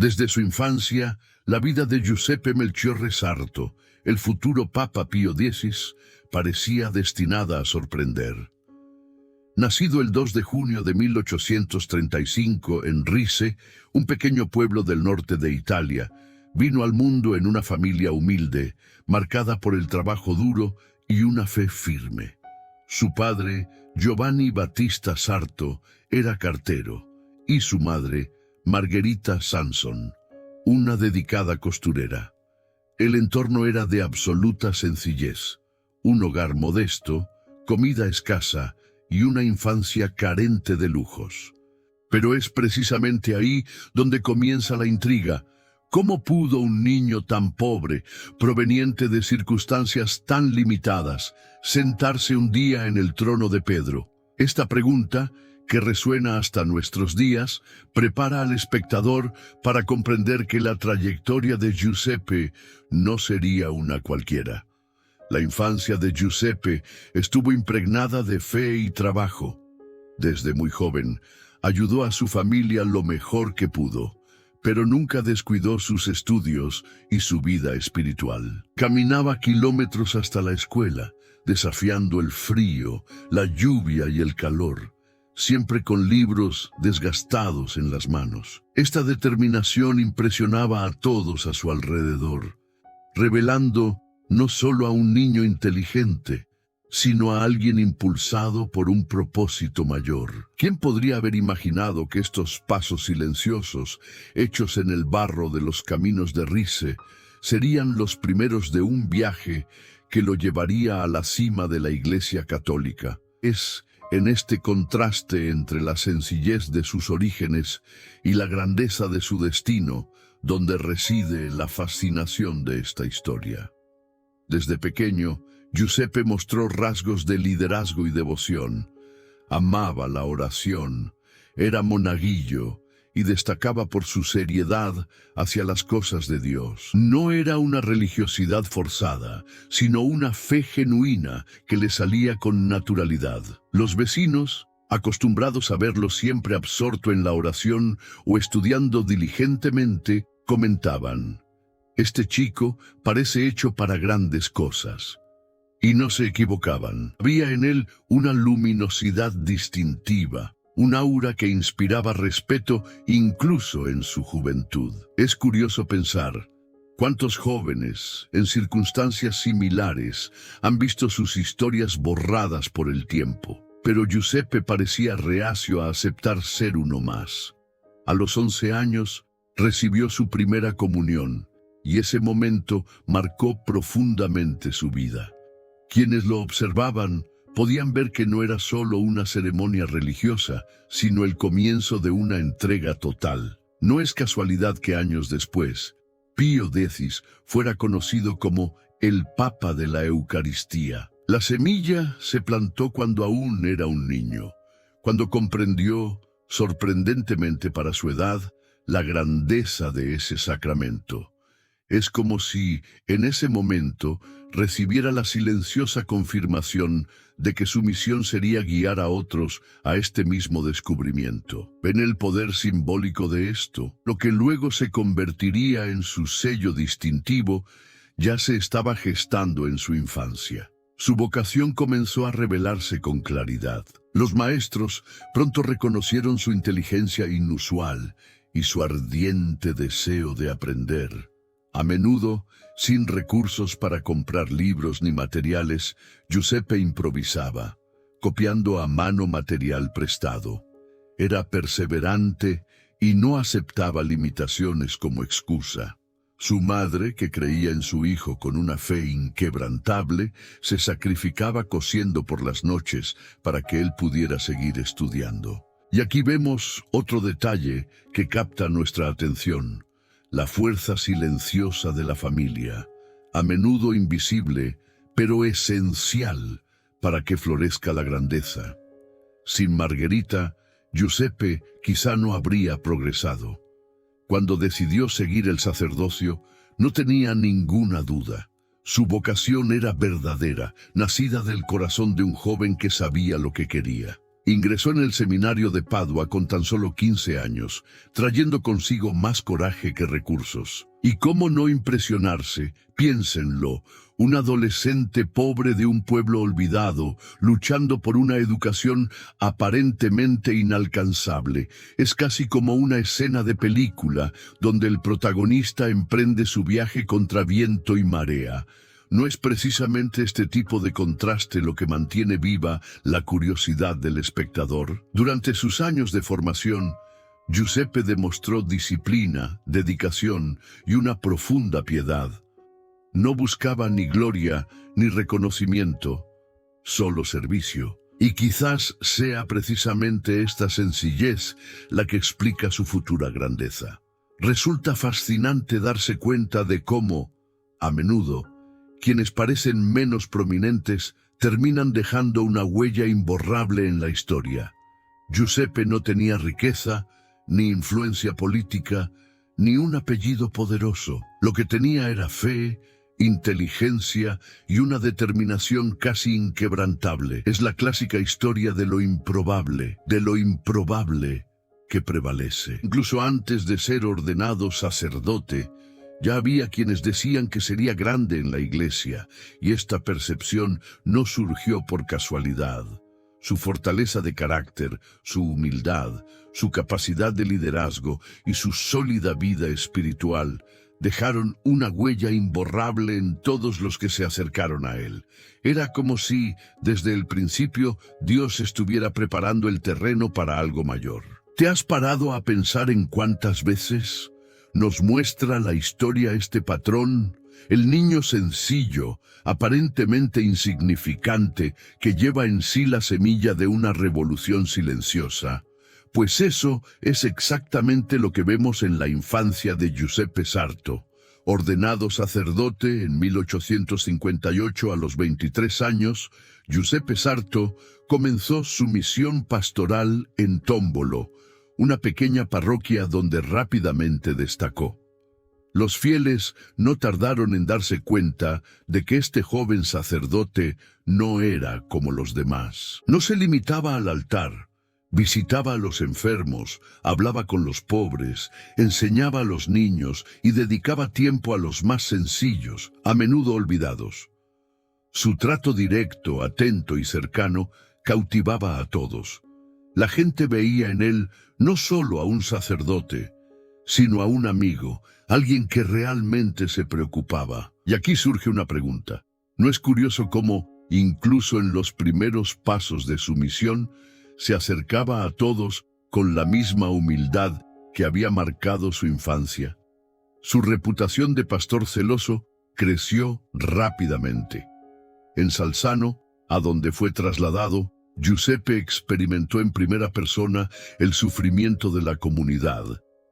Desde su infancia, la vida de Giuseppe Melchiorre Sarto, el futuro Papa Pío X, parecía destinada a sorprender. Nacido el 2 de junio de 1835 en Rise, un pequeño pueblo del norte de Italia, vino al mundo en una familia humilde, marcada por el trabajo duro y una fe firme. Su padre, Giovanni Battista Sarto, era cartero, y su madre, Margherita Sanson, una dedicada costurera. El entorno era de absoluta sencillez, un hogar modesto, comida escasa y una infancia carente de lujos. Pero es precisamente ahí donde comienza la intriga. ¿Cómo pudo un niño tan pobre, proveniente de circunstancias tan limitadas, sentarse un día en el trono de Pedro? Esta pregunta, que resuena hasta nuestros días, prepara al espectador para comprender que la trayectoria de Giuseppe no sería una cualquiera. La infancia de Giuseppe estuvo impregnada de fe y trabajo. Desde muy joven, ayudó a su familia lo mejor que pudo, pero nunca descuidó sus estudios y su vida espiritual. Caminaba kilómetros hasta la escuela, desafiando el frío, la lluvia y el calor, siempre con libros desgastados en las manos. Esta determinación impresionaba a todos a su alrededor, revelando no solo a un niño inteligente, sino a alguien impulsado por un propósito mayor. ¿Quién podría haber imaginado que estos pasos silenciosos, hechos en el barro de los caminos de Rise, serían los primeros de un viaje que lo llevaría a la cima de la Iglesia Católica? Es en este contraste entre la sencillez de sus orígenes y la grandeza de su destino donde reside la fascinación de esta historia. Desde pequeño, Giuseppe mostró rasgos de liderazgo y devoción. Amaba la oración, era monaguillo y destacaba por su seriedad hacia las cosas de Dios. No era una religiosidad forzada, sino una fe genuina que le salía con naturalidad. Los vecinos, acostumbrados a verlo siempre absorto en la oración o estudiando diligentemente, comentaban: «Este chico parece hecho para grandes cosas». Y no se equivocaban. Había en él una luminosidad distintiva, un aura que inspiraba respeto incluso en su juventud. Es curioso pensar cuántos jóvenes, en circunstancias similares, han visto sus historias borradas por el tiempo. Pero Giuseppe parecía reacio a aceptar ser uno más. A los 11 años, recibió su primera comunión, y ese momento marcó profundamente su vida. Quienes lo observaban podían ver que no era solo una ceremonia religiosa, sino el comienzo de una entrega total. No es casualidad que años después, Pío X fuera conocido como el Papa de la Eucaristía. La semilla se plantó cuando aún era un niño, cuando comprendió, sorprendentemente para su edad, la grandeza de ese sacramento. Es como si, en ese momento, recibiera la silenciosa confirmación de que su misión sería guiar a otros a este mismo descubrimiento. ¿Ven el poder simbólico de esto? Lo que luego se convertiría en su sello distintivo ya se estaba gestando en su infancia. Su vocación comenzó a revelarse con claridad. Los maestros pronto reconocieron su inteligencia inusual y su ardiente deseo de aprender. A menudo, sin recursos para comprar libros ni materiales, Giuseppe improvisaba, copiando a mano material prestado. Era perseverante y no aceptaba limitaciones como excusa. Su madre, que creía en su hijo con una fe inquebrantable, se sacrificaba cosiendo por las noches para que él pudiera seguir estudiando. Y aquí vemos otro detalle que capta nuestra atención: la fuerza silenciosa de la familia, a menudo invisible, pero esencial para que florezca la grandeza. Sin Margherita, Giuseppe quizá no habría progresado. Cuando decidió seguir el sacerdocio, no tenía ninguna duda. Su vocación era verdadera, nacida del corazón de un joven que sabía lo que quería. Ingresó en el seminario de Padua con tan solo 15 años, trayendo consigo más coraje que recursos. ¿Y cómo no impresionarse? Piénsenlo, un adolescente pobre de un pueblo olvidado, luchando por una educación aparentemente inalcanzable. Es casi como una escena de película, donde el protagonista emprende su viaje contra viento y marea. ¿No es precisamente este tipo de contraste lo que mantiene viva la curiosidad del espectador? Durante sus años de formación, Giuseppe demostró disciplina, dedicación y una profunda piedad. No buscaba ni gloria ni reconocimiento, solo servicio. Y quizás sea precisamente esta sencillez la que explica su futura grandeza. Resulta fascinante darse cuenta de cómo, a menudo, quienes parecen menos prominentes terminan dejando una huella imborrable en la historia. Giuseppe no tenía riqueza, ni influencia política, ni un apellido poderoso. Lo que tenía era fe, inteligencia y una determinación casi inquebrantable. Es la clásica historia de lo improbable que prevalece. Incluso antes de ser ordenado sacerdote, ya había quienes decían que sería grande en la iglesia, y esta percepción no surgió por casualidad. Su fortaleza de carácter, su humildad, su capacidad de liderazgo y su sólida vida espiritual dejaron una huella imborrable en todos los que se acercaron a él. Era como si, desde el principio, Dios estuviera preparando el terreno para algo mayor. ¿Te has parado a pensar en cuántas veces nos muestra la historia este patrón? El niño sencillo, aparentemente insignificante, que lleva en sí la semilla de una revolución silenciosa. Pues eso es exactamente lo que vemos en la infancia de Giuseppe Sarto. Ordenado sacerdote en 1858 a los 23 años, Giuseppe Sarto comenzó su misión pastoral en Tombolo, una pequeña parroquia donde rápidamente destacó. Los fieles no tardaron en darse cuenta de que este joven sacerdote no era como los demás. No se limitaba al altar, visitaba a los enfermos, hablaba con los pobres, enseñaba a los niños y dedicaba tiempo a los más sencillos, a menudo olvidados. Su trato directo, atento y cercano cautivaba a todos. La gente veía en él no solo a un sacerdote, sino a un amigo, alguien que realmente se preocupaba. Y aquí surge una pregunta. ¿No es curioso cómo, incluso en los primeros pasos de su misión, se acercaba a todos con la misma humildad que había marcado su infancia? Su reputación de pastor celoso creció rápidamente. En Salzano, a donde fue trasladado, Giuseppe experimentó en primera persona el sufrimiento de la comunidad,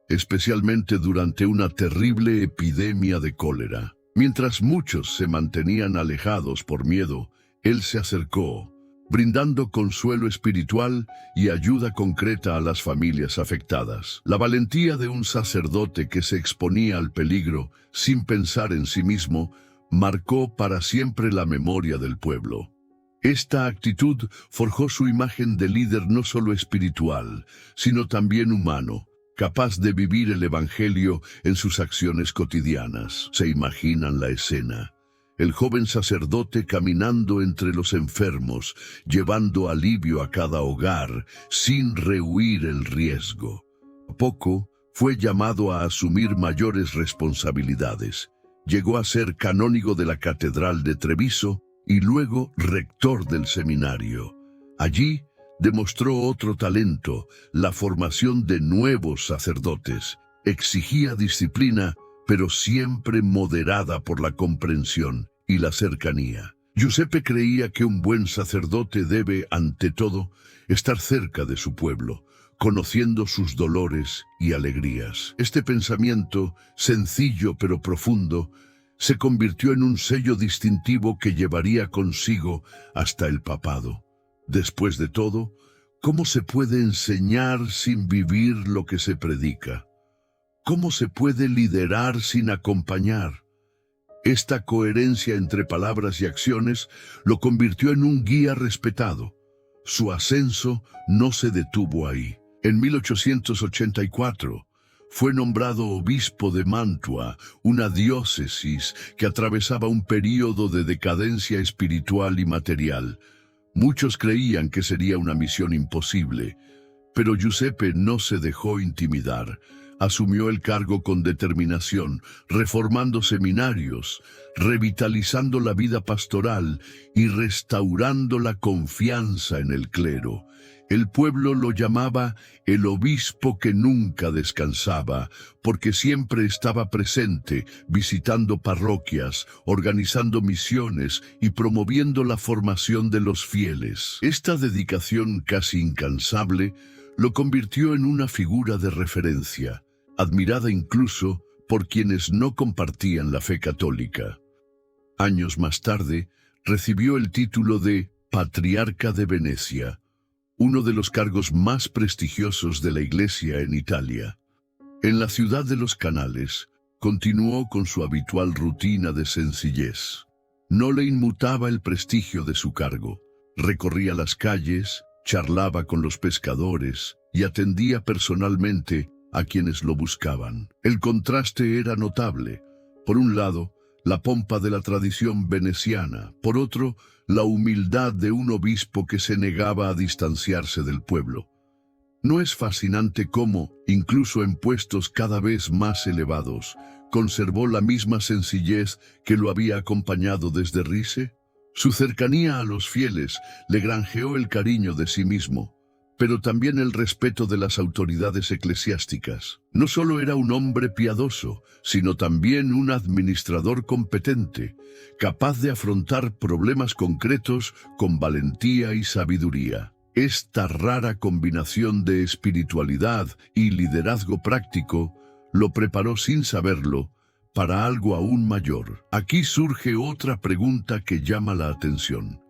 especialmente durante una terrible epidemia de cólera. Mientras muchos se mantenían alejados por miedo, él se acercó, brindando consuelo espiritual y ayuda concreta a las familias afectadas. La valentía de un sacerdote que se exponía al peligro sin pensar en sí mismo marcó para siempre la memoria del pueblo. Esta actitud forjó su imagen de líder no solo espiritual, sino también humano, capaz de vivir el Evangelio en sus acciones cotidianas. ¿Se imaginan la escena? El joven sacerdote caminando entre los enfermos, llevando alivio a cada hogar, sin rehuir el riesgo. A poco fue llamado a asumir mayores responsabilidades. Llegó a ser canónigo de la Catedral de Treviso y luego rector del seminario. Allí demostró otro talento, la formación de nuevos sacerdotes. Exigía disciplina, pero siempre moderada por la comprensión y la cercanía. Giuseppe creía que un buen sacerdote debe, ante todo, estar cerca de su pueblo, conociendo sus dolores y alegrías. Este pensamiento, sencillo pero profundo, se convirtió en un sello distintivo que llevaría consigo hasta el papado. Después de todo, ¿cómo se puede enseñar sin vivir lo que se predica? ¿Cómo se puede liderar sin acompañar? Esta coherencia entre palabras y acciones lo convirtió en un guía respetado. Su ascenso no se detuvo ahí. En 1884 fue nombrado obispo de Mantua, una diócesis que atravesaba un período de decadencia espiritual y material. Muchos creían que sería una misión imposible, pero Giuseppe no se dejó intimidar. Asumió el cargo con determinación, reformando seminarios, revitalizando la vida pastoral y restaurando la confianza en el clero. El pueblo lo llamaba el obispo que nunca descansaba, porque siempre estaba presente, visitando parroquias, organizando misiones y promoviendo la formación de los fieles. Esta dedicación casi incansable lo convirtió en una figura de referencia, admirada incluso por quienes no compartían la fe católica. Años más tarde, recibió el título de Patriarca de Venecia, uno de los cargos más prestigiosos de la Iglesia en Italia. En la ciudad de los Canales, continuó con su habitual rutina de sencillez. No le inmutaba el prestigio de su cargo. Recorría las calles, charlaba con los pescadores y atendía personalmente a quienes lo buscaban. El contraste era notable. Por un lado, la pompa de la tradición veneciana, por otro, la humildad de un obispo que se negaba a distanciarse del pueblo. ¿No es fascinante cómo, incluso en puestos cada vez más elevados, conservó la misma sencillez que lo había acompañado desde Rise? Su cercanía a los fieles le granjeó el cariño de sí mismo, pero también el respeto de las autoridades eclesiásticas. No solo era un hombre piadoso, sino también un administrador competente, capaz de afrontar problemas concretos con valentía y sabiduría. Esta rara combinación de espiritualidad y liderazgo práctico lo preparó sin saberlo para algo aún mayor. Aquí surge otra pregunta que llama la atención.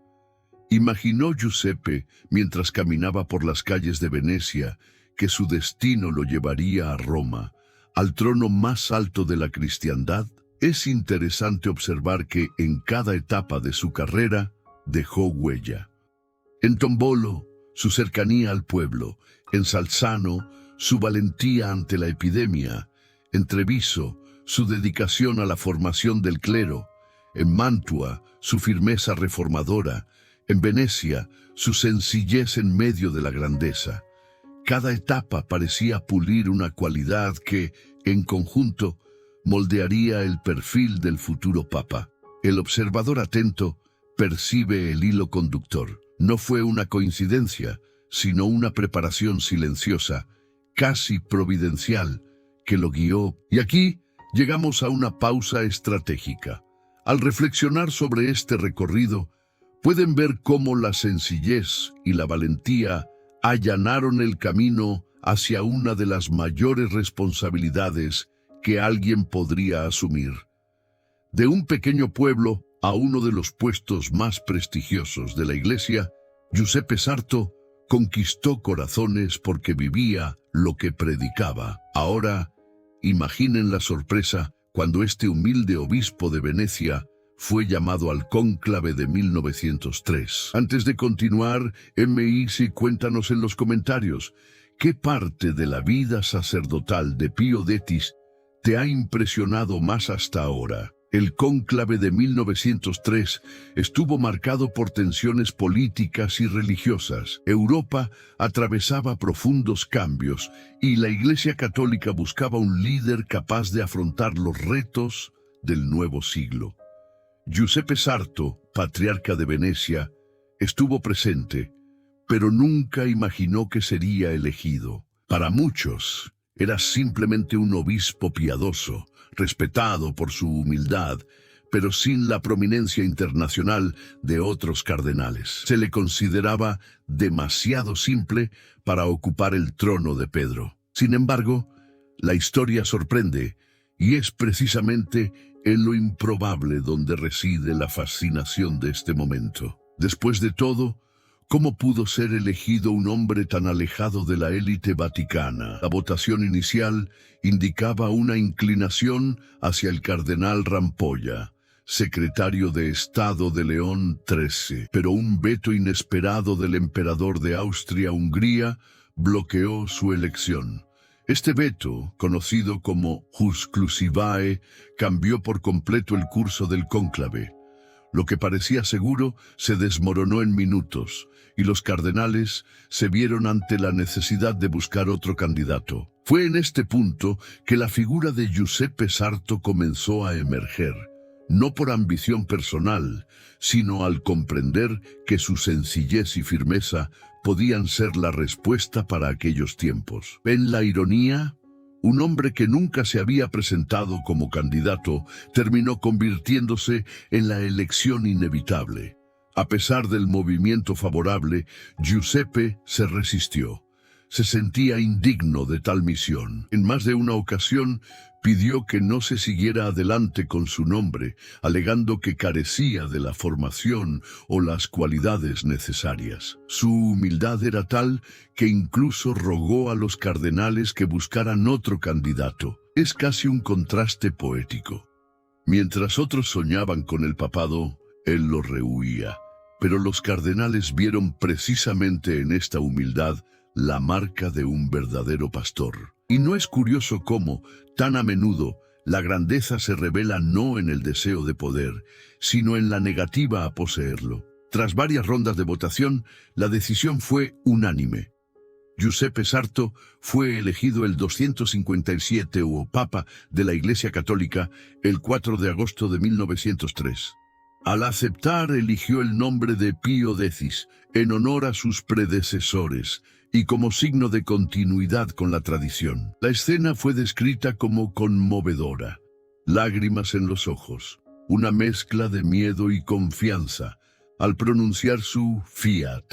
¿Imaginó Giuseppe, mientras caminaba por las calles de Venecia, que su destino lo llevaría a Roma, al trono más alto de la cristiandad? Es interesante observar que en cada etapa de su carrera dejó huella. En Tombolo, su cercanía al pueblo; en Salzano, su valentía ante la epidemia; en Treviso, su dedicación a la formación del clero; en Mantua, su firmeza reformadora; en Venecia, su sencillez en medio de la grandeza. Cada etapa parecía pulir una cualidad que, en conjunto, moldearía el perfil del futuro papa. El observador atento percibe el hilo conductor. No fue una coincidencia, sino una preparación silenciosa, casi providencial, que lo guió. Y aquí llegamos a una pausa estratégica. Al reflexionar sobre este recorrido, pueden ver cómo la sencillez y la valentía allanaron el camino hacia una de las mayores responsabilidades que alguien podría asumir. De un pequeño pueblo a uno de los puestos más prestigiosos de la Iglesia, Giuseppe Sarto conquistó corazones porque vivía lo que predicaba. Ahora, imaginen la sorpresa cuando este humilde obispo de Venecia fue llamado al cónclave de 1903. Antes de continuar, MIC, cuéntanos en los comentarios, ¿qué parte de la vida sacerdotal de Pío X te ha impresionado más hasta ahora? El cónclave de 1903 estuvo marcado por tensiones políticas y religiosas. Europa atravesaba profundos cambios y la Iglesia Católica buscaba un líder capaz de afrontar los retos del nuevo siglo. Giuseppe Sarto, patriarca de Venecia, estuvo presente, pero nunca imaginó que sería elegido. Para muchos, era simplemente un obispo piadoso, respetado por su humildad, pero sin la prominencia internacional de otros cardenales. Se le consideraba demasiado simple para ocupar el trono de Pedro. Sin embargo, la historia sorprende, y es precisamente en lo improbable donde reside la fascinación de este momento. Después de todo, ¿cómo pudo ser elegido un hombre tan alejado de la élite vaticana? La votación inicial indicaba una inclinación hacia el cardenal Rampolla. secretario de Estado de León XIII, pero un veto inesperado del emperador de Austria-Hungría bloqueó su elección. Este veto, conocido como Jus Clusivae, cambió por completo el curso del cónclave. Lo que parecía seguro se desmoronó en minutos, y los cardenales se vieron ante la necesidad de buscar otro candidato. Fue en este punto que la figura de Giuseppe Sarto comenzó a emerger, no por ambición personal, sino al comprender que su sencillez y firmeza podían ser la respuesta para aquellos tiempos. ¿Ven la ironía? Un hombre que nunca se había presentado como candidato terminó convirtiéndose en la elección inevitable. A pesar del movimiento favorable, Giuseppe se resistió. Se sentía indigno de tal misión. En más de una ocasión pidió que no se siguiera adelante con su nombre, alegando que carecía de la formación o las cualidades necesarias. Su humildad era tal que incluso rogó a los cardenales que buscaran otro candidato. Es casi un contraste poético. Mientras otros soñaban con el papado, él lo rehuía. Pero los cardenales vieron precisamente en esta humildad la marca de un verdadero pastor. Y no es curioso cómo, tan a menudo, la grandeza se revela no en el deseo de poder, sino en la negativa a poseerlo. Tras varias rondas de votación, la decisión fue unánime. Giuseppe Sarto fue elegido el 257 Papa de la Iglesia Católica el 4 de agosto de 1903. Al aceptar, eligió el nombre de Pío X en honor a sus predecesores y como signo de continuidad con la tradición. La escena fue descrita como conmovedora. Lágrimas en los ojos, una mezcla de miedo y confianza al pronunciar su fiat,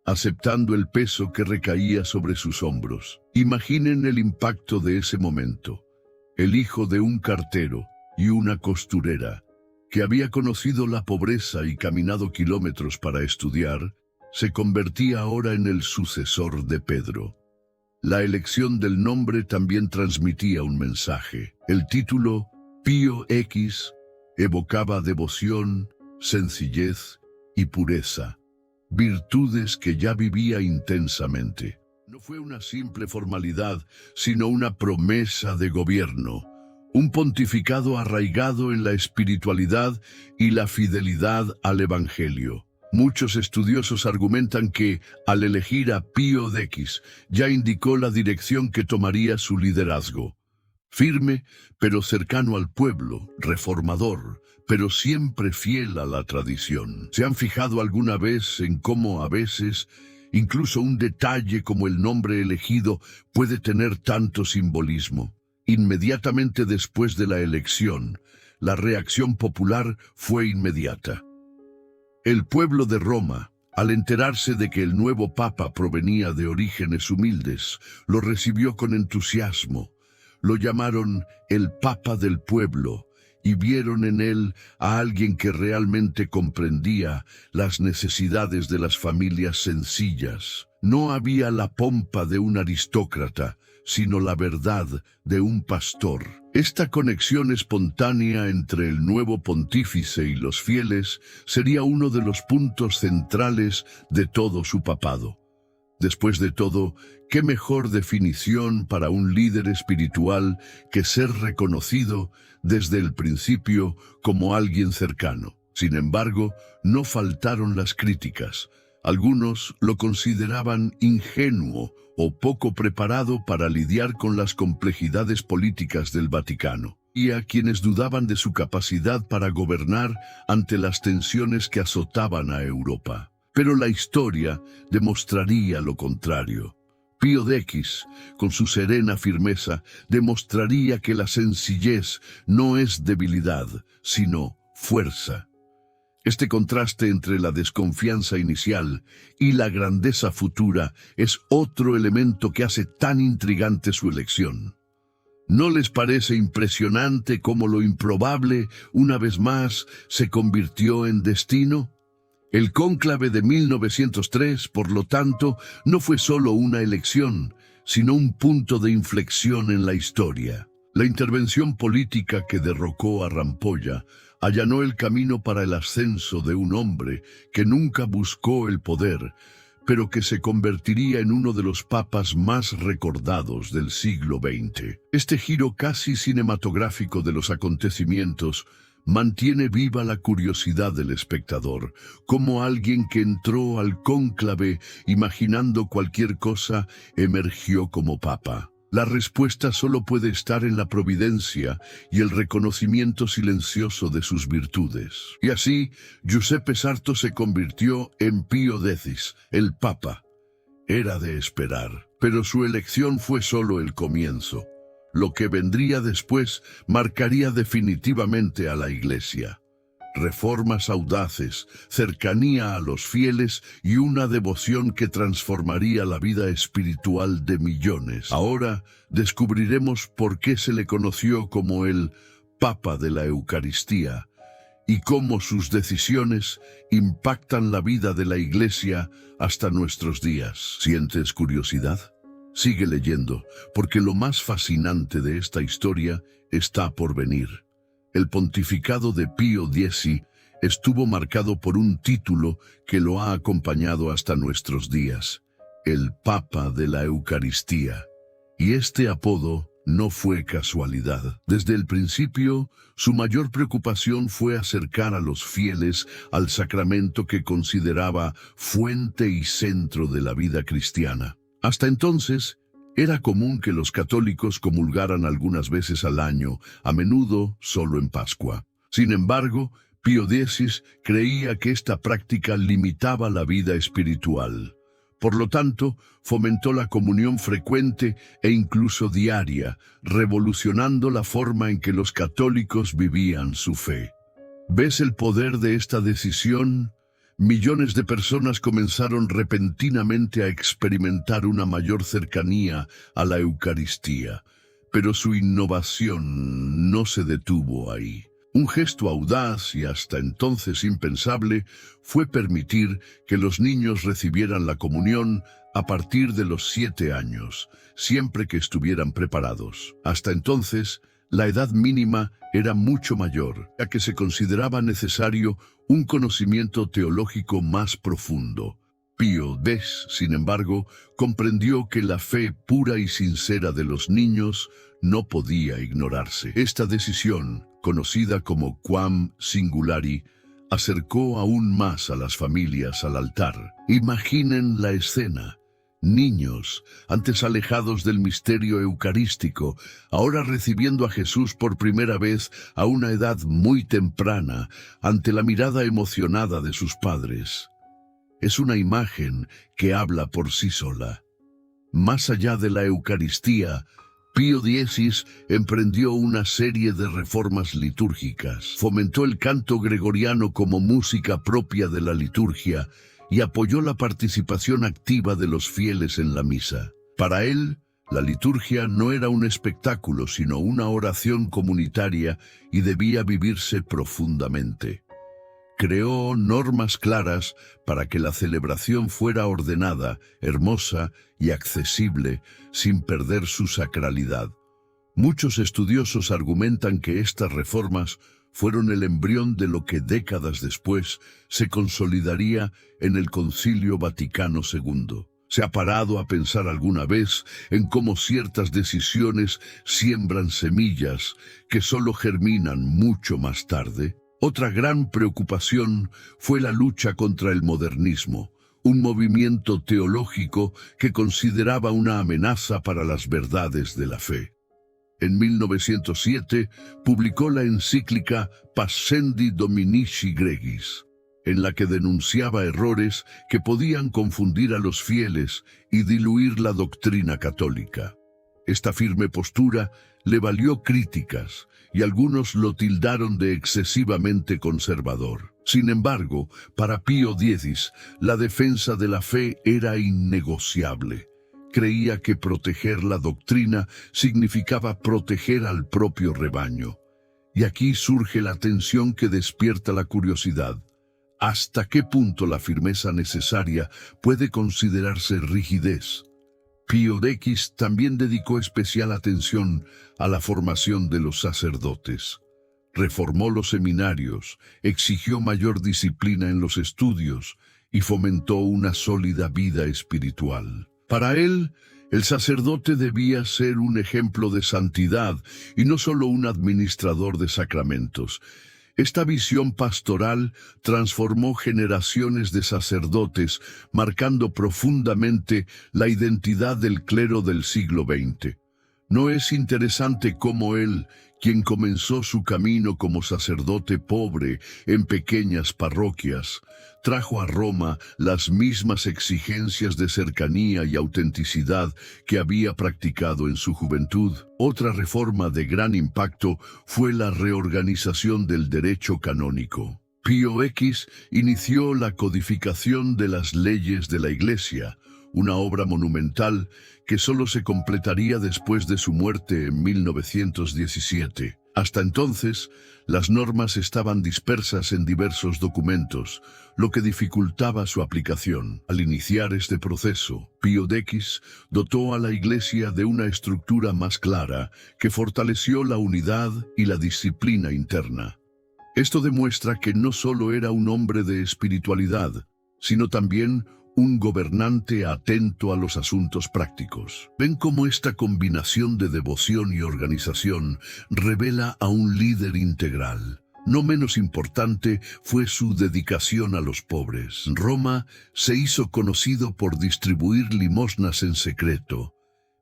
aceptando el peso que recaía sobre sus hombros. Imaginen el impacto de ese momento. El hijo de un cartero y una costurera, que había conocido la pobreza y caminado kilómetros para estudiar, se convertía ahora en el sucesor de Pedro. La elección del nombre también transmitía un mensaje. El título, Pío X, evocaba devoción, sencillez y pureza, virtudes que ya vivía intensamente. No fue una simple formalidad, sino una promesa de gobierno, un pontificado arraigado en la espiritualidad y la fidelidad al Evangelio. Muchos estudiosos argumentan que, al elegir a Pío X, ya indicó la dirección que tomaría su liderazgo. Firme, pero cercano al pueblo, reformador, pero siempre fiel a la tradición. ¿Se han fijado alguna vez en cómo a veces, incluso un detalle como el nombre elegido, puede tener tanto simbolismo? Inmediatamente después de la elección, la reacción popular fue inmediata. El pueblo de Roma, al enterarse de que el nuevo papa provenía de orígenes humildes, lo recibió con entusiasmo. Lo llamaron el Papa del Pueblo y vieron en él a alguien que realmente comprendía las necesidades de las familias sencillas. No había la pompa de un aristócrata, sino la verdad de un pastor. Esta conexión espontánea entre el nuevo pontífice y los fieles sería uno de los puntos centrales de todo su papado. Después de todo, ¿qué mejor definición para un líder espiritual que ser reconocido desde el principio como alguien cercano? Sin embargo, no faltaron las críticas. Algunos lo consideraban ingenuo o poco preparado para lidiar con las complejidades políticas del Vaticano, y a quienes dudaban de su capacidad para gobernar ante las tensiones que azotaban a Europa. Pero la historia demostraría lo contrario. Pío X, con su serena firmeza, demostraría que la sencillez no es debilidad, sino fuerza. Este contraste entre la desconfianza inicial y la grandeza futura es otro elemento que hace tan intrigante su elección. ¿No les parece impresionante cómo lo improbable, una vez más, se convirtió en destino? El cónclave de 1903, por lo tanto, no fue solo una elección, sino un punto de inflexión en la historia. La intervención política que derrocó a Rampolla allanó el camino para el ascenso de un hombre que nunca buscó el poder, pero que se convertiría en uno de los papas más recordados del siglo XX. Este giro casi cinematográfico de los acontecimientos mantiene viva la curiosidad del espectador, como alguien que entró al cónclave imaginando cualquier cosa emergió como papa. La respuesta solo puede estar en la providencia y el reconocimiento silencioso de sus virtudes. Y así, Giuseppe Sarto se convirtió en Pío X, el Papa. Era de esperar, pero su elección fue solo el comienzo. Lo que vendría después marcaría definitivamente a la Iglesia. Reformas audaces, cercanía a los fieles y una devoción que transformaría la vida espiritual de millones. Ahora descubriremos por qué se le conoció como el Papa de la Eucaristía y cómo sus decisiones impactan la vida de la Iglesia hasta nuestros días. ¿Sientes curiosidad? Sigue leyendo, porque lo más fascinante de esta historia está por venir. El pontificado de Pío X estuvo marcado por un título que lo ha acompañado hasta nuestros días, el Papa de la Eucaristía. Y este apodo no fue casualidad. Desde el principio, su mayor preocupación fue acercar a los fieles al sacramento que consideraba fuente y centro de la vida cristiana. Hasta entonces, era común que los católicos comulgaran algunas veces al año, a menudo solo en Pascua. Sin embargo, Pío X creía que esta práctica limitaba la vida espiritual. Por lo tanto, fomentó la comunión frecuente e incluso diaria, revolucionando la forma en que los católicos vivían su fe. ¿Ves el poder de esta decisión? Millones de personas comenzaron repentinamente a experimentar una mayor cercanía a la Eucaristía, pero su innovación no se detuvo ahí. Un gesto audaz y hasta entonces impensable fue permitir que los niños recibieran la comunión a partir de los 7 años, siempre que estuvieran preparados. Hasta entonces, la edad mínima era mucho mayor, ya que se consideraba necesario un conocimiento teológico más profundo. Pío X, sin embargo, comprendió que la fe pura y sincera de los niños no podía ignorarse. Esta decisión, conocida como Quam Singulari, acercó aún más a las familias al altar. Imaginen la escena. Niños, antes alejados del misterio eucarístico, ahora recibiendo a Jesús por primera vez a una edad muy temprana, ante la mirada emocionada de sus padres. Es una imagen que habla por sí sola. Más allá de la Eucaristía, Pío X emprendió una serie de reformas litúrgicas, fomentó el canto gregoriano como música propia de la liturgia y apoyó la participación activa de los fieles en la misa. Para él, la liturgia no era un espectáculo, sino una oración comunitaria y debía vivirse profundamente. Creó normas claras para que la celebración fuera ordenada, hermosa y accesible, sin perder su sacralidad. Muchos estudiosos argumentan que estas reformas fueron el embrión de lo que décadas después se consolidaría en el Concilio Vaticano II. ¿Se ha parado a pensar alguna vez en cómo ciertas decisiones siembran semillas que solo germinan mucho más tarde? Otra gran preocupación fue la lucha contra el modernismo, un movimiento teológico que consideraba una amenaza para las verdades de la fe. En 1907 publicó la encíclica Pascendi Dominici Gregis, en la que denunciaba errores que podían confundir a los fieles y diluir la doctrina católica. Esta firme postura le valió críticas y algunos lo tildaron de excesivamente conservador. Sin embargo, para Pío X, la defensa de la fe era innegociable. Creía que proteger la doctrina significaba proteger al propio rebaño. Y aquí surge la tensión que despierta la curiosidad. ¿Hasta qué punto la firmeza necesaria puede considerarse rigidez? Pío X también dedicó especial atención a la formación de los sacerdotes. Reformó los seminarios, exigió mayor disciplina en los estudios y fomentó una sólida vida espiritual. Para él, el sacerdote debía ser un ejemplo de santidad y no solo un administrador de sacramentos. Esta visión pastoral transformó generaciones de sacerdotes, marcando profundamente la identidad del clero del siglo XX. ¿No es interesante cómo él, quien comenzó su camino como sacerdote pobre en pequeñas parroquias, trajo a Roma las mismas exigencias de cercanía y autenticidad que había practicado en su juventud? Otra reforma de gran impacto fue la reorganización del derecho canónico. Pío X inició la codificación de las leyes de la Iglesia, una obra monumental que solo se completaría después de su muerte en 1917. Hasta entonces, las normas estaban dispersas en diversos documentos, lo que dificultaba su aplicación. Al iniciar este proceso, Pío X dotó a la Iglesia de una estructura más clara que fortaleció la unidad y la disciplina interna. Esto demuestra que no solo era un hombre de espiritualidad, sino también un gobernante atento a los asuntos prácticos. Ven cómo esta combinación de devoción y organización revela a un líder integral. No menos importante fue su dedicación a los pobres. Roma se hizo conocido por distribuir limosnas en secreto,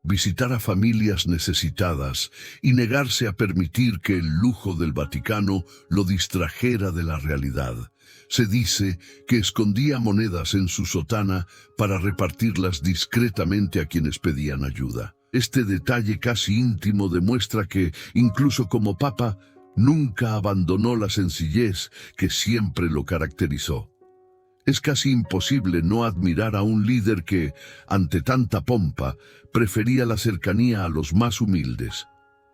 visitar a familias necesitadas y negarse a permitir que el lujo del Vaticano lo distrajera de la realidad. Se dice que escondía monedas en su sotana para repartirlas discretamente a quienes pedían ayuda. Este detalle casi íntimo demuestra que, incluso como papa, nunca abandonó la sencillez que siempre lo caracterizó. Es casi imposible no admirar a un líder que, ante tanta pompa, prefería la cercanía a los más humildes.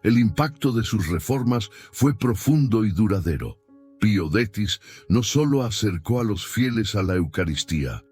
El impacto de sus reformas fue profundo y duradero. Pío X no solo acercó a los fieles a la Eucaristía,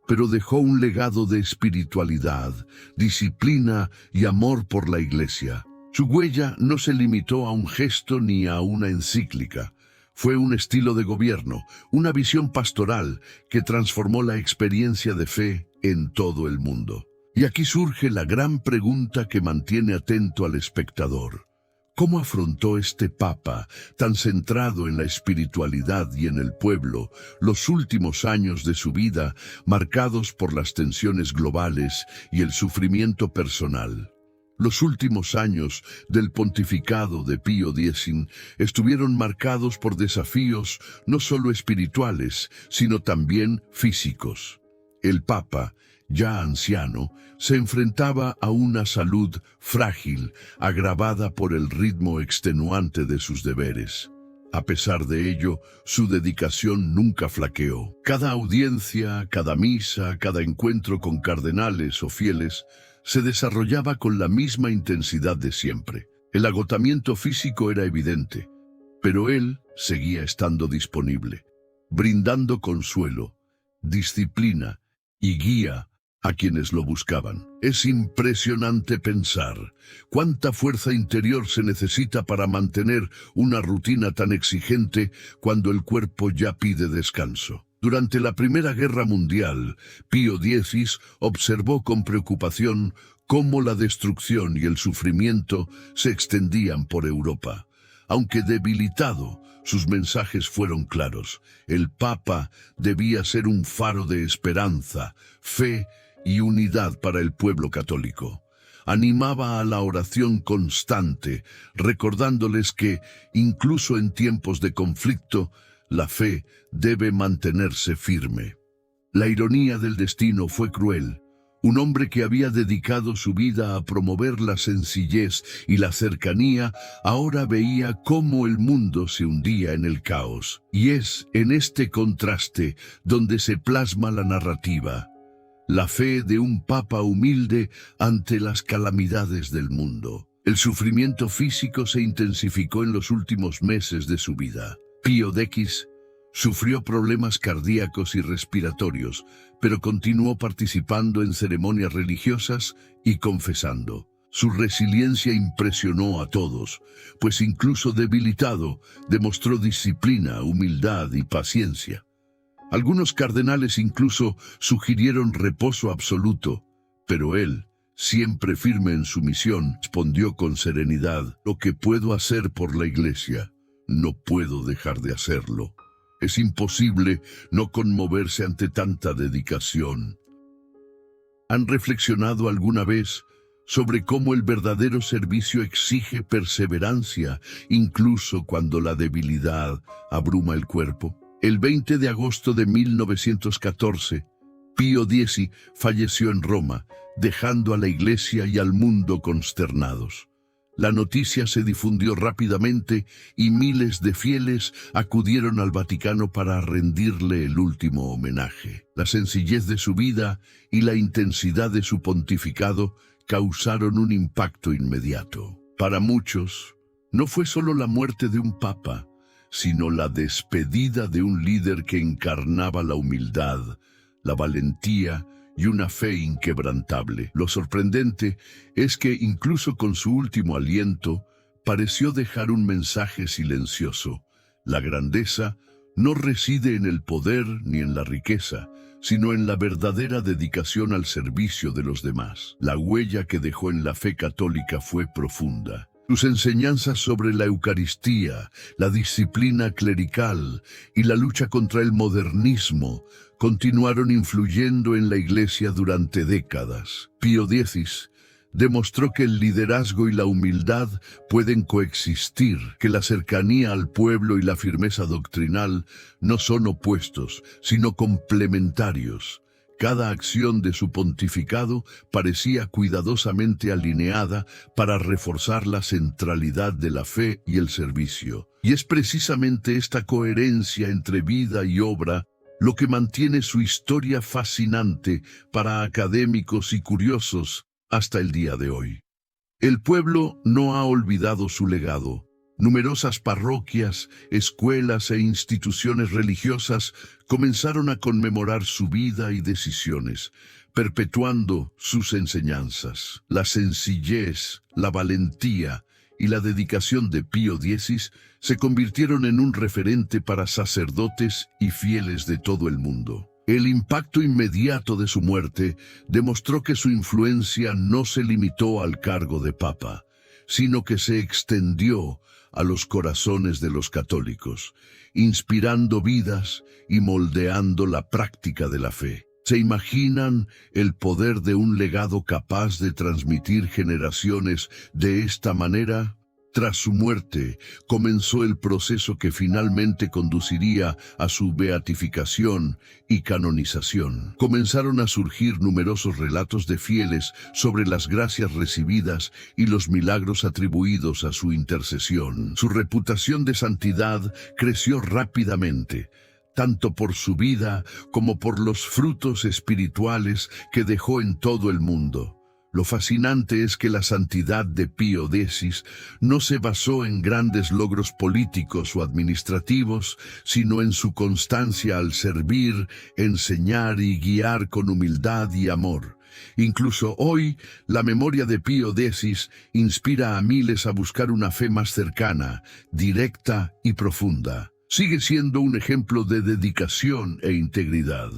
pero dejó un legado de espiritualidad, disciplina y amor por la Iglesia. Su huella no se limitó a un gesto ni a una encíclica. Fue un estilo de gobierno, una visión pastoral que transformó la experiencia de fe en todo el mundo. Y aquí surge la gran pregunta que mantiene atento al espectador. ¿Cómo afrontó este papa, tan centrado en la espiritualidad y en el pueblo, los últimos años de su vida, marcados por las tensiones globales y el sufrimiento personal? Los últimos años del pontificado de Pío X estuvieron marcados por desafíos no solo espirituales, sino también físicos. El Papa, ya anciano, se enfrentaba a una salud frágil, agravada por el ritmo extenuante de sus deberes. A pesar de ello, su dedicación nunca flaqueó. Cada audiencia, cada misa, cada encuentro con cardenales o fieles se desarrollaba con la misma intensidad de siempre. El agotamiento físico era evidente, pero él seguía estando disponible, brindando consuelo, disciplina y guía a quienes lo buscaban. Es impresionante pensar cuánta fuerza interior se necesita para mantener una rutina tan exigente cuando el cuerpo ya pide descanso. Durante la Primera Guerra Mundial, Pío X observó con preocupación cómo la destrucción y el sufrimiento se extendían por Europa. Aunque debilitado, sus mensajes fueron claros. El Papa debía ser un faro de esperanza, fe y unidad para el pueblo católico. Animaba a la oración constante, recordándoles que, incluso en tiempos de conflicto, la fe debe mantenerse firme. La ironía del destino fue cruel. Un hombre que había dedicado su vida a promover la sencillez y la cercanía, ahora veía cómo el mundo se hundía en el caos. Y es en este contraste donde se plasma la narrativa. La fe de un papa humilde ante las calamidades del mundo. El sufrimiento físico se intensificó en los últimos meses de su vida. Pío X Sufrió problemas cardíacos y respiratorios, pero continuó participando en ceremonias religiosas y confesando. Su resiliencia impresionó a todos, pues incluso debilitado, demostró disciplina, humildad y paciencia. Algunos cardenales incluso sugirieron reposo absoluto, pero él, siempre firme en su misión, respondió con serenidad: lo que puedo hacer por la Iglesia, no puedo dejar de hacerlo. Es imposible no conmoverse ante tanta dedicación. ¿Han reflexionado alguna vez sobre cómo el verdadero servicio exige perseverancia, incluso cuando la debilidad abruma el cuerpo? El 20 de agosto de 1914, Pío X falleció en Roma, dejando a la Iglesia y al mundo consternados. La noticia se difundió rápidamente y miles de fieles acudieron al Vaticano para rendirle el último homenaje. La sencillez de su vida y la intensidad de su pontificado causaron un impacto inmediato. Para muchos, no fue solo la muerte de un papa, sino la despedida de un líder que encarnaba la humildad, la valentía y una fe inquebrantable. Lo sorprendente es que incluso con su último aliento, pareció dejar un mensaje silencioso. La grandeza no reside en el poder ni en la riqueza, sino en la verdadera dedicación al servicio de los demás. La huella que dejó en la fe católica fue profunda. Sus enseñanzas sobre la Eucaristía, la disciplina clerical y la lucha contra el modernismo continuaron influyendo en la Iglesia durante décadas. Pío X demostró que el liderazgo y la humildad pueden coexistir, que la cercanía al pueblo y la firmeza doctrinal no son opuestos, sino complementarios. Cada acción de su pontificado parecía cuidadosamente alineada para reforzar la centralidad de la fe y el servicio. Y es precisamente esta coherencia entre vida y obra lo que mantiene su historia fascinante para académicos y curiosos hasta el día de hoy. El pueblo no ha olvidado su legado. Numerosas parroquias, escuelas e instituciones religiosas comenzaron a conmemorar su vida y decisiones, perpetuando sus enseñanzas. La sencillez, la valentía y la dedicación de Pío X se convirtieron en un referente para sacerdotes y fieles de todo el mundo. El impacto inmediato de su muerte demostró que su influencia no se limitó al cargo de papa, sino que se extendió a los corazones de los católicos, inspirando vidas y moldeando la práctica de la fe. ¿Se imaginan el poder de un legado capaz de transmitir generaciones de esta manera? Tras su muerte, comenzó el proceso que finalmente conduciría a su beatificación y canonización. Comenzaron a surgir numerosos relatos de fieles sobre las gracias recibidas y los milagros atribuidos a su intercesión. Su reputación de santidad creció rápidamente, tanto por su vida como por los frutos espirituales que dejó en todo el mundo. Lo fascinante es que la santidad de Pío X no se basó en grandes logros políticos o administrativos, sino en su constancia al servir, enseñar y guiar con humildad y amor. Incluso hoy, la memoria de Pío X inspira a miles a buscar una fe más cercana, directa y profunda. Sigue siendo un ejemplo de dedicación e integridad,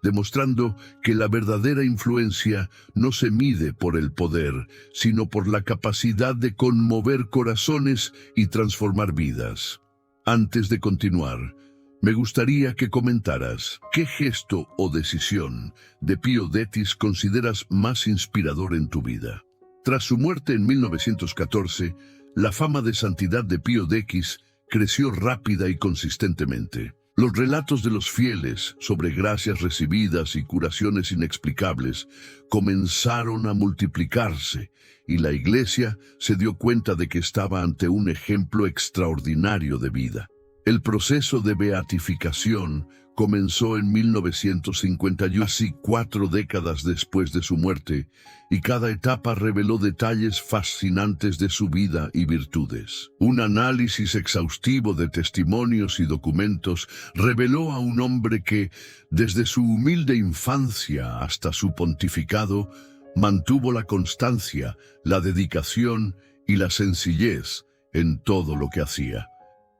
demostrando que la verdadera influencia no se mide por el poder, sino por la capacidad de conmover corazones y transformar vidas. Antes de continuar, me gustaría que comentaras qué gesto o decisión de Pío X consideras más inspirador en tu vida. Tras su muerte en 1914, la fama de santidad de Pío X creció rápida y consistentemente. Los relatos de los fieles sobre gracias recibidas y curaciones inexplicables comenzaron a multiplicarse, y la Iglesia se dio cuenta de que estaba ante un ejemplo extraordinario de vida. El proceso de beatificación comenzó en 1951, casi 4 décadas después de su muerte, y cada etapa reveló detalles fascinantes de su vida y virtudes. Un análisis exhaustivo de testimonios y documentos reveló a un hombre que, desde su humilde infancia hasta su pontificado, mantuvo la constancia, la dedicación y la sencillez en todo lo que hacía.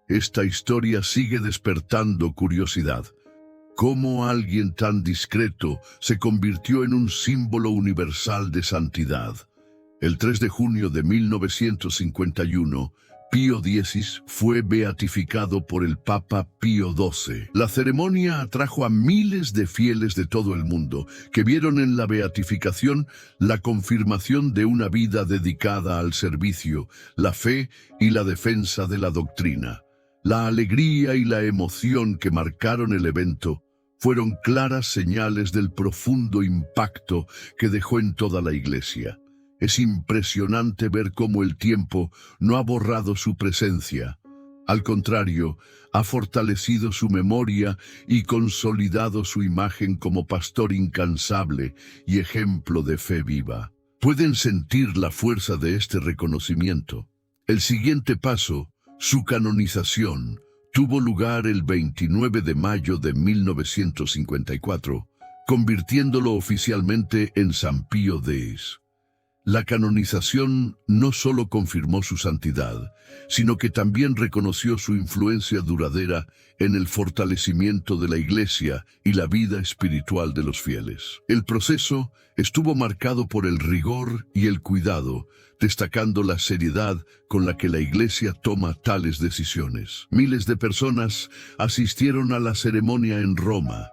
Esta historia sigue despertando curiosidad. ¿Cómo alguien tan discreto se convirtió en un símbolo universal de santidad? El 3 de junio de 1951, Pío X fue beatificado por el Papa Pío XII. La ceremonia atrajo a miles de fieles de todo el mundo, que vieron en la beatificación la confirmación de una vida dedicada al servicio, la fe y la defensa de la doctrina. La alegría y la emoción que marcaron el evento fueron claras señales del profundo impacto que dejó en toda la Iglesia. Es impresionante ver cómo el tiempo no ha borrado su presencia. Al contrario, ha fortalecido su memoria y consolidado su imagen como pastor incansable y ejemplo de fe viva. Pueden sentir la fuerza de este reconocimiento. El siguiente paso, su canonización, tuvo lugar el 29 de mayo de 1954, convirtiéndolo oficialmente en San Pío X. La canonización no solo confirmó su santidad, sino que también reconoció su influencia duradera en el fortalecimiento de la Iglesia y la vida espiritual de los fieles. El proceso estuvo marcado por el rigor y el cuidado, destacando la seriedad con la que la Iglesia toma tales decisiones. Miles de personas asistieron a la ceremonia en Roma,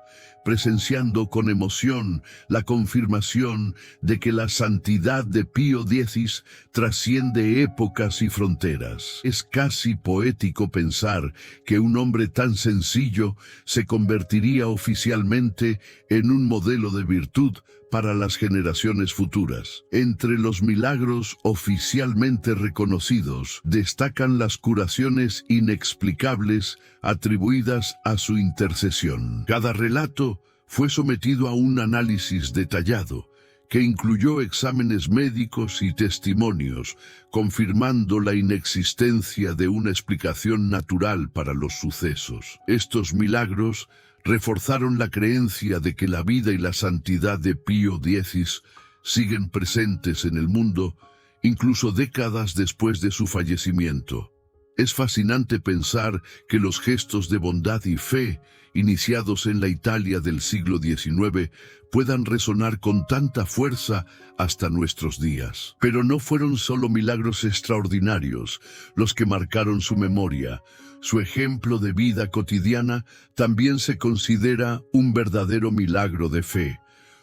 presenciando con emoción la confirmación de que la santidad de Pío X trasciende épocas y fronteras. Es casi poético pensar que un hombre tan sencillo se convertiría oficialmente en un modelo de virtud para las generaciones futuras. Entre los milagros oficialmente reconocidos destacan las curaciones inexplicables atribuidas a su intercesión. Cada relato fue sometido a un análisis detallado, que incluyó exámenes médicos y testimonios, confirmando la inexistencia de una explicación natural para los sucesos. Estos milagros reforzaron la creencia de que la vida y la santidad de Pío X siguen presentes en el mundo, incluso décadas después de su fallecimiento. Es fascinante pensar que los gestos de bondad y fe, iniciados en la Italia del siglo XIX, puedan resonar con tanta fuerza hasta nuestros días. Pero no fueron solo milagros extraordinarios los que marcaron su memoria. Su ejemplo de vida cotidiana también se considera un verdadero milagro de fe.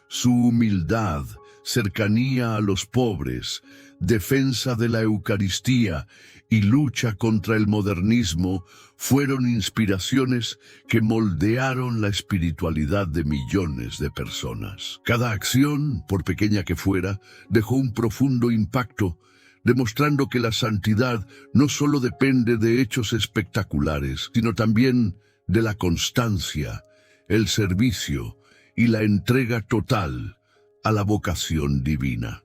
Su humildad, cercanía a los pobres, defensa de la Eucaristía y lucha contra el modernismo fueron inspiraciones que moldearon la espiritualidad de millones de personas. Cada acción, por pequeña que fuera, dejó un profundo impacto, demostrando que la santidad no solo depende de hechos espectaculares, sino también de la constancia, el servicio y la entrega total a la vocación divina.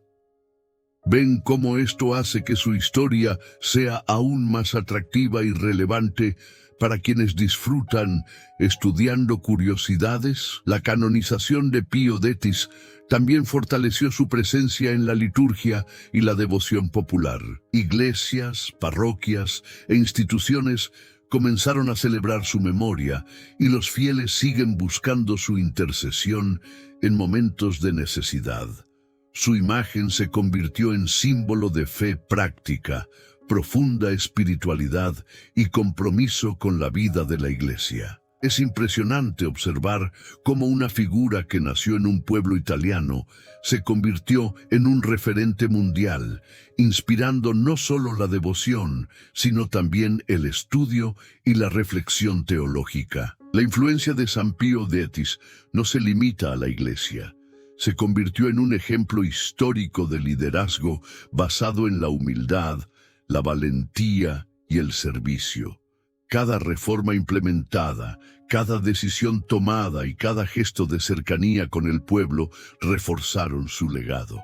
¿Ven cómo esto hace que su historia sea aún más atractiva y relevante para quienes disfrutan estudiando curiosidades? La canonización de Pío X también fortaleció su presencia en la liturgia y la devoción popular. Iglesias, parroquias e instituciones comenzaron a celebrar su memoria y los fieles siguen buscando su intercesión en momentos de necesidad. Su imagen se convirtió en símbolo de fe práctica, profunda espiritualidad y compromiso con la vida de la Iglesia. Es impresionante observar cómo una figura que nació en un pueblo italiano se convirtió en un referente mundial, inspirando no solo la devoción, sino también el estudio y la reflexión teológica. La influencia de San Pío X no se limita a la Iglesia. Se convirtió en un ejemplo histórico de liderazgo basado en la humildad, la valentía y el servicio. Cada reforma implementada, cada decisión tomada y cada gesto de cercanía con el pueblo reforzaron su legado.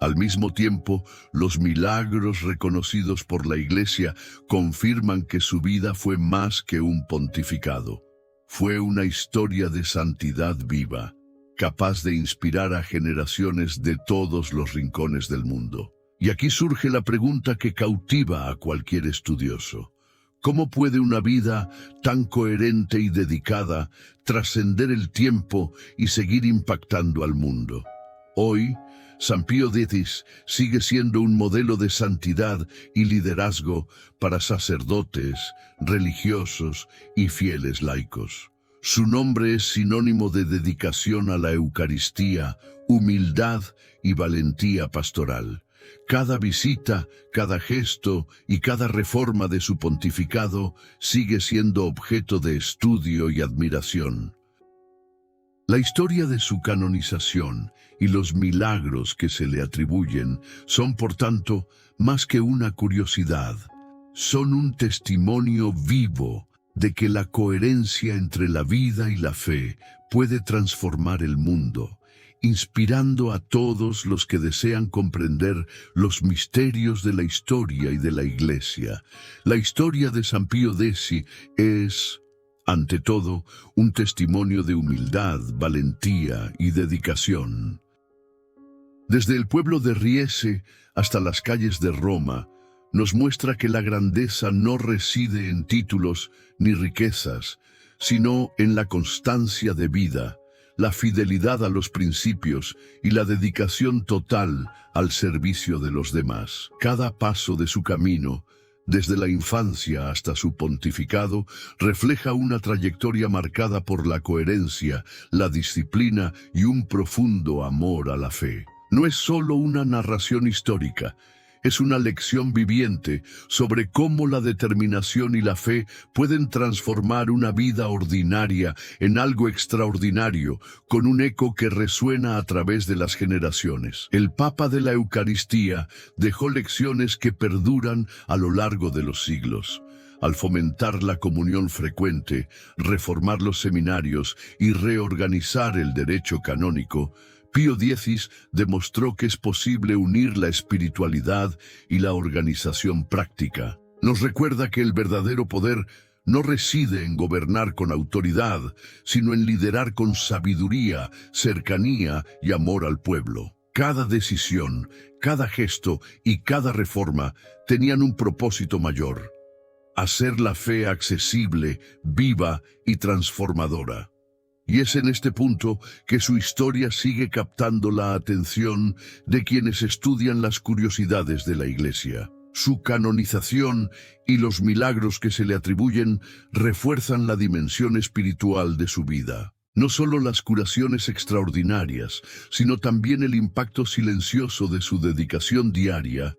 Al mismo tiempo, los milagros reconocidos por la Iglesia confirman que su vida fue más que un pontificado. Fue una historia de santidad viva, capaz de inspirar a generaciones de todos los rincones del mundo. Y aquí surge la pregunta que cautiva a cualquier estudioso. ¿Cómo puede una vida tan coherente y dedicada trascender el tiempo y seguir impactando al mundo? Hoy, San Pío X sigue siendo un modelo de santidad y liderazgo para sacerdotes, religiosos y fieles laicos. Su nombre es sinónimo de dedicación a la Eucaristía, humildad y valentía pastoral. Cada visita, cada gesto y cada reforma de su pontificado sigue siendo objeto de estudio y admiración. La historia de su canonización y los milagros que se le atribuyen son, por tanto, más que una curiosidad. Son un testimonio vivo de que la coherencia entre la vida y la fe puede transformar el mundo, inspirando a todos los que desean comprender los misterios de la historia y de la Iglesia. La historia de San Pío X es, ante todo, un testimonio de humildad, valentía y dedicación. Desde el pueblo de Riese hasta las calles de Roma, nos muestra que la grandeza no reside en títulos ni riquezas, sino en la constancia de vida, la fidelidad a los principios y la dedicación total al servicio de los demás. Cada paso de su camino, desde la infancia hasta su pontificado, refleja una trayectoria marcada por la coherencia, la disciplina y un profundo amor a la fe. No es solo una narración histórica, es una lección viviente sobre cómo la determinación y la fe pueden transformar una vida ordinaria en algo extraordinario, con un eco que resuena a través de las generaciones. El Papa de la Eucaristía dejó lecciones que perduran a lo largo de los siglos. Al fomentar la comunión frecuente, reformar los seminarios y reorganizar el derecho canónico, Pío X demostró que es posible unir la espiritualidad y la organización práctica. Nos recuerda que el verdadero poder no reside en gobernar con autoridad, sino en liderar con sabiduría, cercanía y amor al pueblo. Cada decisión, cada gesto y cada reforma tenían un propósito mayor: hacer la fe accesible, viva y transformadora. Y es en este punto que su historia sigue captando la atención de quienes estudian las curiosidades de la Iglesia. Su canonización y los milagros que se le atribuyen refuerzan la dimensión espiritual de su vida. No solo las curaciones extraordinarias, sino también el impacto silencioso de su dedicación diaria,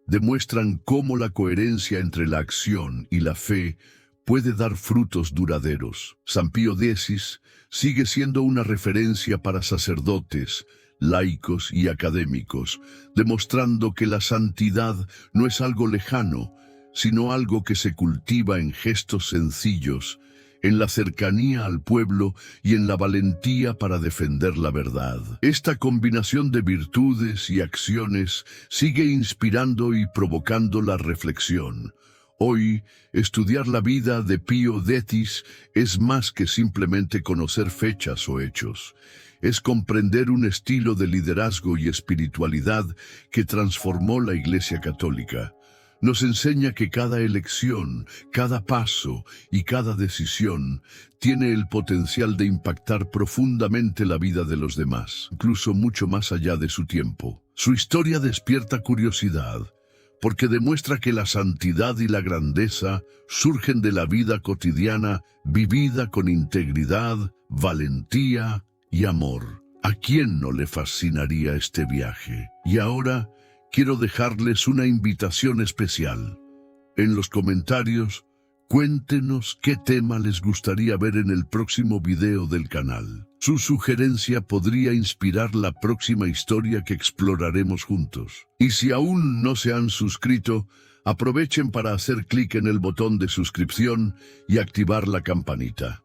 demuestran cómo la coherencia entre la acción y la fe puede dar frutos duraderos. San Pío X sigue siendo una referencia para sacerdotes, laicos y académicos, demostrando que la santidad no es algo lejano, sino algo que se cultiva en gestos sencillos, en la cercanía al pueblo y en la valentía para defender la verdad. Esta combinación de virtudes y acciones sigue inspirando y provocando la reflexión. Hoy, estudiar la vida de Pío X es más que simplemente conocer fechas o hechos. Es comprender un estilo de liderazgo y espiritualidad que transformó la Iglesia Católica. Nos enseña que cada elección, cada paso y cada decisión tiene el potencial de impactar profundamente la vida de los demás, incluso mucho más allá de su tiempo. Su historia despierta curiosidad, porque demuestra que la santidad y la grandeza surgen de la vida cotidiana vivida con integridad, valentía y amor. ¿A quién no le fascinaría este viaje? Y ahora quiero dejarles una invitación especial. En los comentarios, cuéntenos qué tema les gustaría ver en el próximo video del canal. Su sugerencia podría inspirar la próxima historia que exploraremos juntos. Y si aún no se han suscrito, Aprovechen para hacer clic en el botón de suscripción y activar la campanita.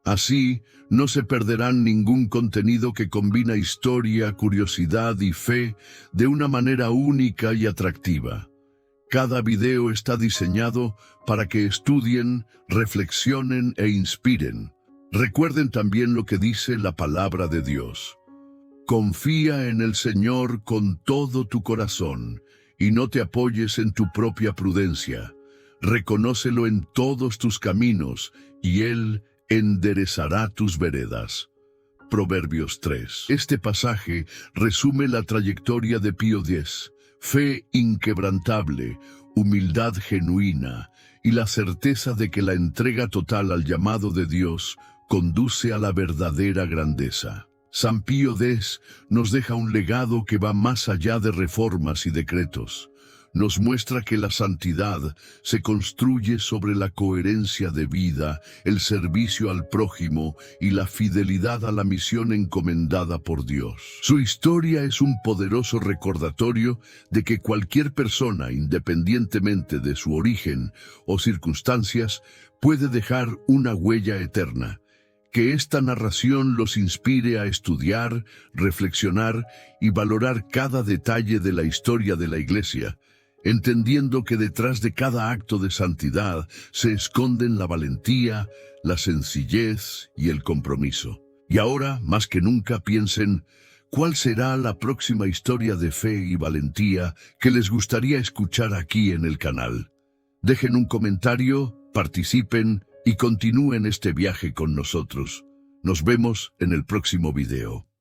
Así, no se perderán ningún contenido que combina historia, curiosidad y fe de una manera única y atractiva. Cada video está diseñado para que estudien, reflexionen e inspiren. Recuerden también lo que dice la palabra de Dios. Confía en el Señor con todo tu corazón y no te apoyes en tu propia prudencia. Reconócelo en todos tus caminos y Él enderezará tus veredas. Proverbios 3. Este pasaje resume la trayectoria de Pío X. Fe inquebrantable, humildad genuina y la certeza de que la entrega total al llamado de Dios conduce a la verdadera grandeza. San Pío X nos deja un legado que va más allá de reformas y decretos. Nos muestra que la santidad se construye sobre la coherencia de vida, el servicio al prójimo y la fidelidad a la misión encomendada por Dios. Su historia es un poderoso recordatorio de que cualquier persona, independientemente de su origen o circunstancias, puede dejar una huella eterna. Que esta narración los inspire a estudiar, reflexionar y valorar cada detalle de la historia de la Iglesia, entendiendo que detrás de cada acto de santidad se esconden la valentía, la sencillez y el compromiso. Y ahora, más que nunca, piensen, ¿cuál será la próxima historia de fe y valentía que les gustaría escuchar aquí en el canal? Dejen un comentario, participen y continúen este viaje con nosotros. Nos vemos en el próximo video.